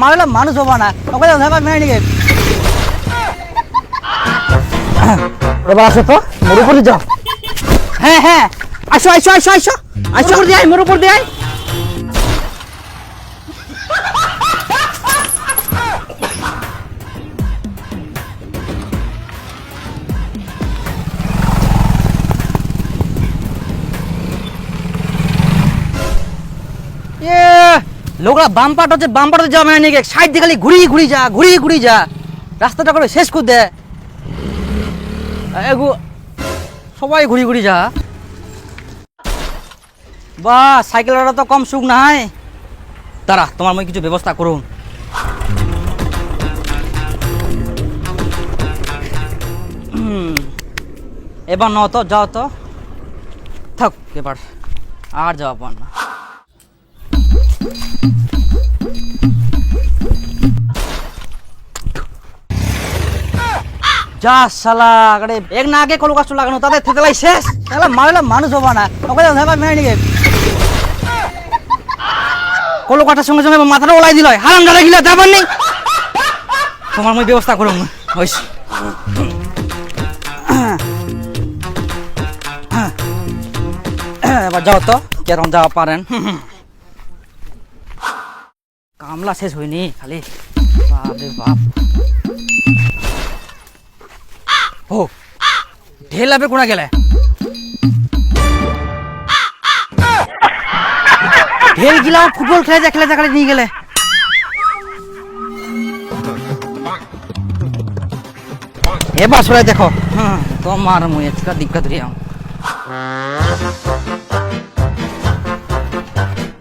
মারলে মানুষ হবো না ওকে মেরে নিয়ে এবার আসো তো মোর উপরে যাও হ্যাঁ হ্যাঁ আসো আসো আসো আসো আসো করে দিয়ে মোর উপর দিয়ে লোকরা বাম্পার হচ্ছে বাম্পার যাওয়া মানে নাকি সাইড দিয়ে খালি ঘুরি যা রাস্তাটা করে শেষ করে দে সবাই ঘুরি যা বা সাইকেলটা তো কম সুখ নাই দাঁড়া তোমার মই কিছু ব্যবস্থা করুন এবার ন তো যাও তো থাক এবার আর যাওয়া পার না যা শালা আরে এক না আগে কলু কাজ লাগানো তাদের থেতলাই শেষ তাহলে মারলে মানুষ হবো না ওকে মেরে নিয়ে কলু কাটার সঙ্গে সঙ্গে মাথাটা ওলাই দিল হারাম দাদা গিলা যাবার নেই তোমার মই ব্যবস্থা করুন হয়েছে এবার যাও তো কেরম যাওয়া পারেন কামলা শেষ হয়নি খালি বাপ রে বাপ ও ঢেল আবে কোনা গেলে ঢেল গিলা ফুটবল খেলে যা নিয়ে গেলে এবার সরাই দেখো তোমার মুই আজকে দিক্কত রিয়া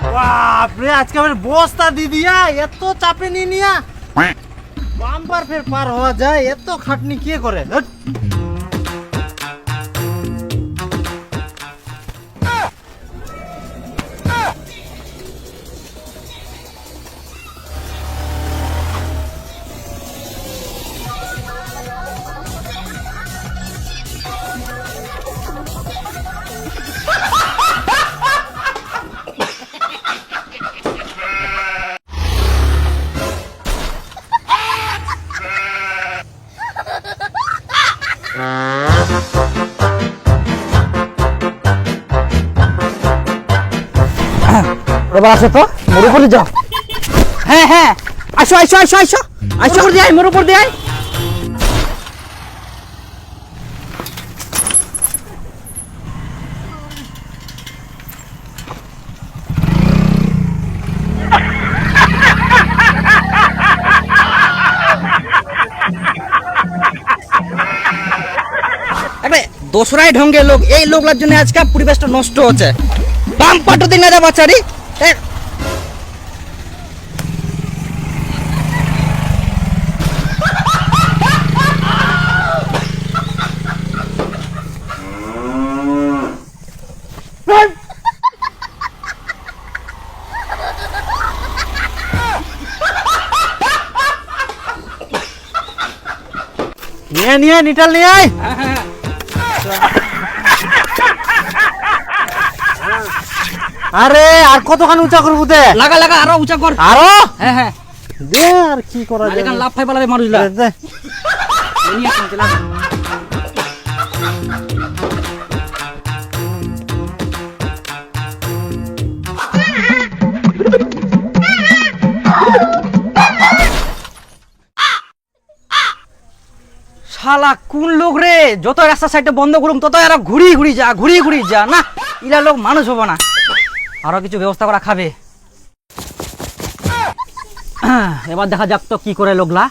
বাপরে আজকে আমার বস্তা দি দিয়া এত চাপে নি নিয়া বাম্পার ফের পার হওয়া যায় এত খাটনি কে করে এবার আসো তো মোর উপরে যাও হ্যাঁ হ্যাঁ আসো আসো আসো আসো আসো করে দিয়ে মোর উপর দিয়ে দোসরাই ঢঙ্গে লোক এই লোকলার জন্য আজকে পরিবেশটা নষ্ট হচ্ছে বাম্পারটা দিন না বাচ্চারি নিয়ে নিটাল নিয়ে আয় আরে আর কতখানি উঁচা করবো দে লাগা আরো উঁচা কর আরো হ্যাঁ দে আর কি করা যায় লাভ পাই পালাবে মানুষলা দে শালা কোন লোক রে যত রাস্তা সাইডে বন্ধ করুম তত এরা ঘুরি যা না ইলা লোক মানুষ হবো না আরো কিছু ব্যবস্থা করা খাবে এবার দেখা যাক তো কি করে লোকলা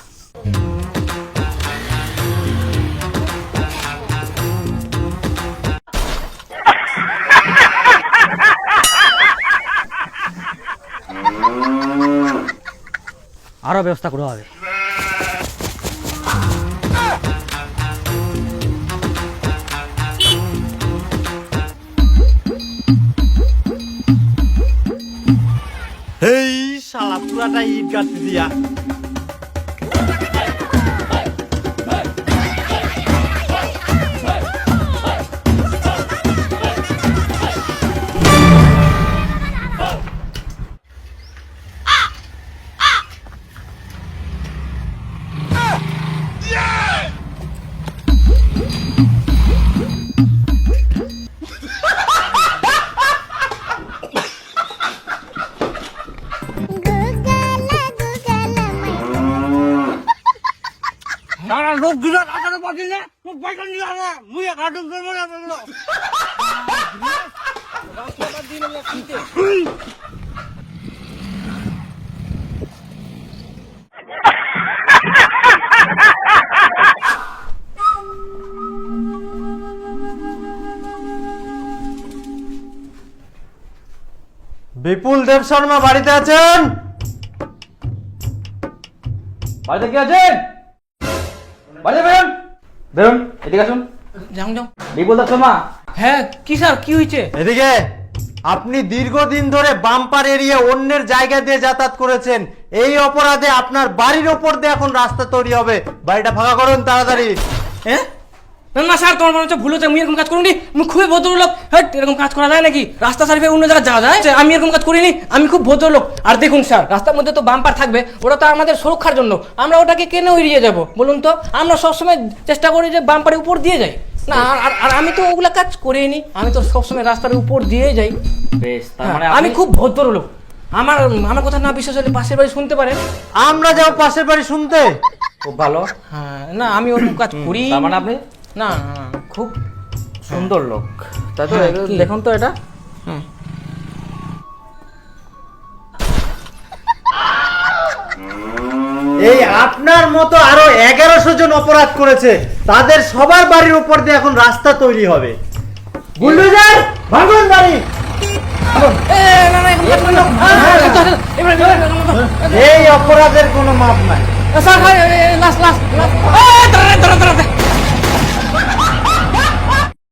আরো ব্যবস্থা করা হবে এই শালা পুরাটা ইট গাঁথতে দিয়া সারা লোক গিরা রাস্তাতে পাচ্ছি না তুই পয়সা নিয়ে আনা মুই কাটুন করবো না বললো রাস্তাটা দিন লাগতে বিপুল দেব শর্মা বাড়িতে আছেন? বাড়িতে কি আছেন? বাড়িতে বেরোন বেরোন, এদিকে আসুন। যাও যাও। বিপুল দাস শর্মা। হ্যাঁ কি স্যার, কি হয়েছে? এদিকে। আপনি দীর্ঘদিন ধরে বাম্পার এরিয়ে অন্যের জায়গা দিয়ে যাতায়াত করেছেন, এই অপরাধে আপনার বাড়ির ওপর দিয়ে এখন রাস্তা তৈরি হবে। বাড়িটা ফাঁকা করুন তাড়াতাড়ি। হ্যাঁ না না স্যার, তোমার মনে হচ্ছে ভুল হচ্ছে। আমি এরকম কাজ করিনি, আমি খুবই ভদ্রলোক। হ্যাঁ, এরকম কাজ করা যায় নাকি? রাস্তা সার্ভে অন্য জায়গায় যাওয়া যায়? আমি এরকম কাজ করিনি, আমি খুব ভদ্রলোক। আর দেখুন স্যার, রাস্তার মধ্যে তো বাম্পার থাকবে, ওটা তো আমাদের সুরক্ষার জন্য। আমরা ওটাকে কেন এড়িয়ে যাব বলুন তো? আমরা সবসময় চেষ্টা করি যে বাম্পারের উপর দিয়ে যাই না। আর আমি তো ওগুলা কাজ করিনি, আমি তো সবসময় রাস্তার উপর দিয়ে যাই। বেশ, তার মানে আমি খুব ভদ্রলোক। আমার কথা না বিশ্বাস হলে পাশের বাড়ি শুনতে পারেন। আমরা যাও পাশের বাড়ি শুনতে। খুব ভালো। হ্যাঁ না, আমি ওরকম কাজ করি তার মানে আপনি না। খুব সুন্দর লোক, তাই তো? হ্যাঁ, এগুলো কি? দেখুন তো এটা। হ্যাঁ এই আপনার মতো আরো 1100 জন অপরাধ করেছে, তাদের সবার বাড়ির উপর দিয়ে এখন রাস্তা তৈরি হবে। বুলডোজার ভাঙুন বাড়ি। এই অপরাধের কোনো মাপ নাই। Sir last last